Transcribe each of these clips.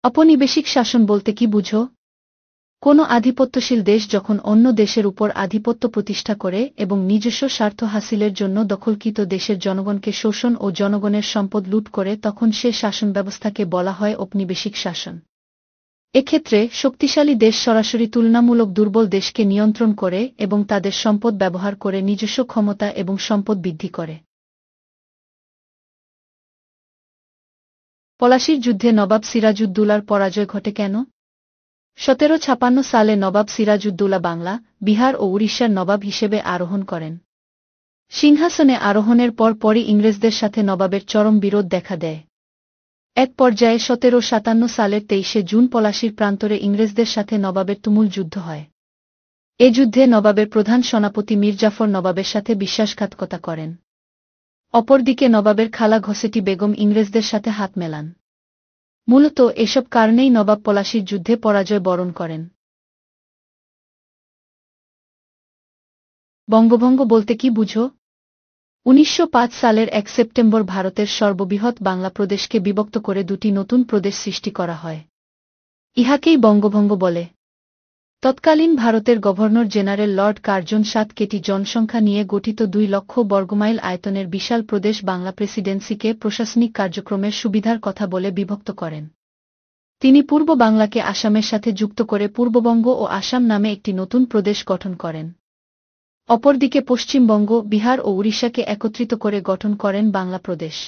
ঔপনিবেশিক শাসন বলতে কি বুঝো? কোনো আধিপত্যশীল দেশ যখন অন্য দেশের উপর আধিপত্য প্রতিষ্ঠা করে এবং নিজস্ব স্বার্থ হাসিলের জন্য দখলকৃত দেশের জনগণকে শোষণ ও জনগণের সম্পদ লুট করে তখন সে শাসন ব্যবস্থাকে বলা হয় ঔপনিবেশিক শাসন। এক্ষেত্রে শক্তিশালী দেশ সরাসরি তুলনামূলক দুর্বল দেশকে নিয়ন্ত্রণ করে এবং তাদের সম্পদ ব্যবহার করে নিজস্ব ক্ষমতা এবং সম্পদ বৃদ্ধি করে। পলাশীর যুদ্ধে নবাব সিরাজউদ্দৌলার পরাজয় ঘটে কেন? ১৭৫৬ সালে নবাব সিরাজউদ্দৌলা বাংলা, বিহার ও উড়িষ্যার নবাব হিসেবে আরোহণ করেন। সিংহাসনে আরোহণের পরই ইংরেজদের সাথে নবাবের চরম বিরোধ দেখা দেয়। এক পর্যায়ে ১৭৫৭ সালের ২৩শে জুন পলাশীর প্রান্তরে ইংরেজদের সাথে নবাবের তুমুল যুদ্ধ হয়। এ যুদ্ধে নবাবের প্রধান সেনাপতি মীর জাফর নবাবের সাথে বিশ্বাসঘাতকতা করেন। অপরদিকে নবাবের খালা ঘসেটি বেগম ইংরেজদের সাথে হাত মেলান। মূলত এসব কারণেই নবাব পলাশীর যুদ্ধে পরাজয় বরণ করেন। বঙ্গভঙ্গ বলতে কি বুঝো? ১৯০৫ সালের ১ সেপ্টেম্বর ভারতের সর্ববৃহৎ বাংলা প্রদেশকে বিভক্ত করে দুটি নতুন প্রদেশ সৃষ্টি করা হয়। ইহাকেই বঙ্গভঙ্গ বলে। তৎকালীন ভারতের গভর্নর জেনারেল লর্ড কার্জন ৭ কোটি জনসংখ্যা নিয়ে গঠিত ২ লক্ষ বর্গমাইল আয়তনের বিশাল প্রদেশ বাংলা প্রেসিডেন্সিকে প্রশাসনিক কার্যক্রমের সুবিধার কথা বলে বিভক্ত করেন। তিনি পূর্ব বাংলাকে আসামের সাথে যুক্ত করে পূর্ববঙ্গ ও আসাম নামে একটি নতুন প্রদেশ গঠন করেন। অপরদিকে পশ্চিমবঙ্গ, বিহার ও উড়িষ্যাকে একত্রিত করে গঠন করেন বাংলা প্রদেশ।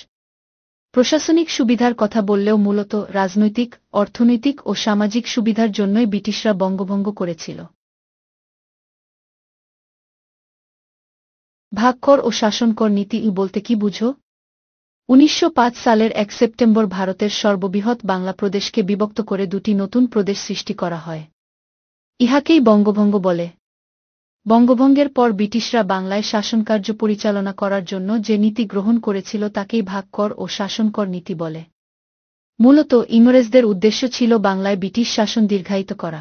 প্রশাসনিক সুবিধার কথা বললেও মূলত রাজনৈতিক, অর্থনৈতিক ও সামাজিক সুবিধার জন্যই ব্রিটিশরা বঙ্গভঙ্গ করেছিল। ভাগকর ও শাসনকর নীতি বলতে কি বুঝো? ১৯০৫ সালের ১ সেপ্টেম্বর ভারতের সর্ববৃহৎ বাংলা প্রদেশকে বিভক্ত করে দুটি নতুন প্রদেশ সৃষ্টি করা হয়। ইহাকেই বঙ্গভঙ্গ বলে। বঙ্গভঙ্গের পর ব্রিটিশরা বাংলায় শাসনকার্য পরিচালনা করার জন্য যে নীতি গ্রহণ করেছিল তাকেই ভাগকর ও শাসনকর নীতি বলে। মূলত ইংরেজদের উদ্দেশ্য ছিল বাংলায় ব্রিটিশ শাসন দীর্ঘায়িত করা।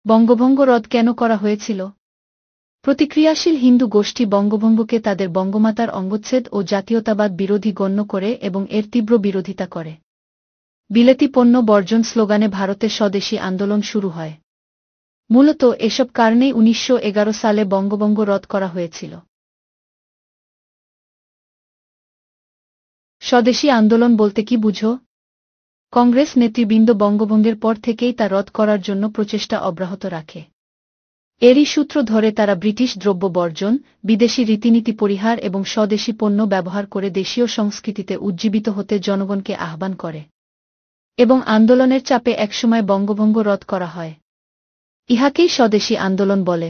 বঙ্গভঙ্গ রদ কেন করা হয়েছিল? প্রতিক্রিয়াশীল হিন্দু গোষ্ঠী বঙ্গভঙ্গকে তাদের বঙ্গমাতার অঙ্গচ্ছেদ ও জাতীয়তাবাদ বিরোধী গণ্য করে এবং এর তীব্র বিরোধিতা করে। বিলেতি পণ্য বর্জন স্লোগানে ভারতে স্বদেশী আন্দোলন শুরু হয়। মূলত এসব কারণেই ১৯১১ সালে বঙ্গভঙ্গ রদ করা হয়েছিল। স্বদেশী আন্দোলন বলতে কি বুঝো? কংগ্রেস নেতৃবৃন্দ বঙ্গভঙ্গের পর থেকেই তা রদ করার জন্য প্রচেষ্টা অব্যাহত রাখে। এরই সূত্র ধরে তারা ব্রিটিশ দ্রব্য বর্জন, বিদেশি রীতিনীতি পরিহার এবং স্বদেশী পণ্য ব্যবহার করে দেশীয় সংস্কৃতিতে উজ্জীবিত হতে জনগণকে আহ্বান করে এবং আন্দোলনের চাপে একসময় বঙ্গভঙ্গ রদ করা হয়। ইহাকেই স্বদেশী আন্দোলন বলে।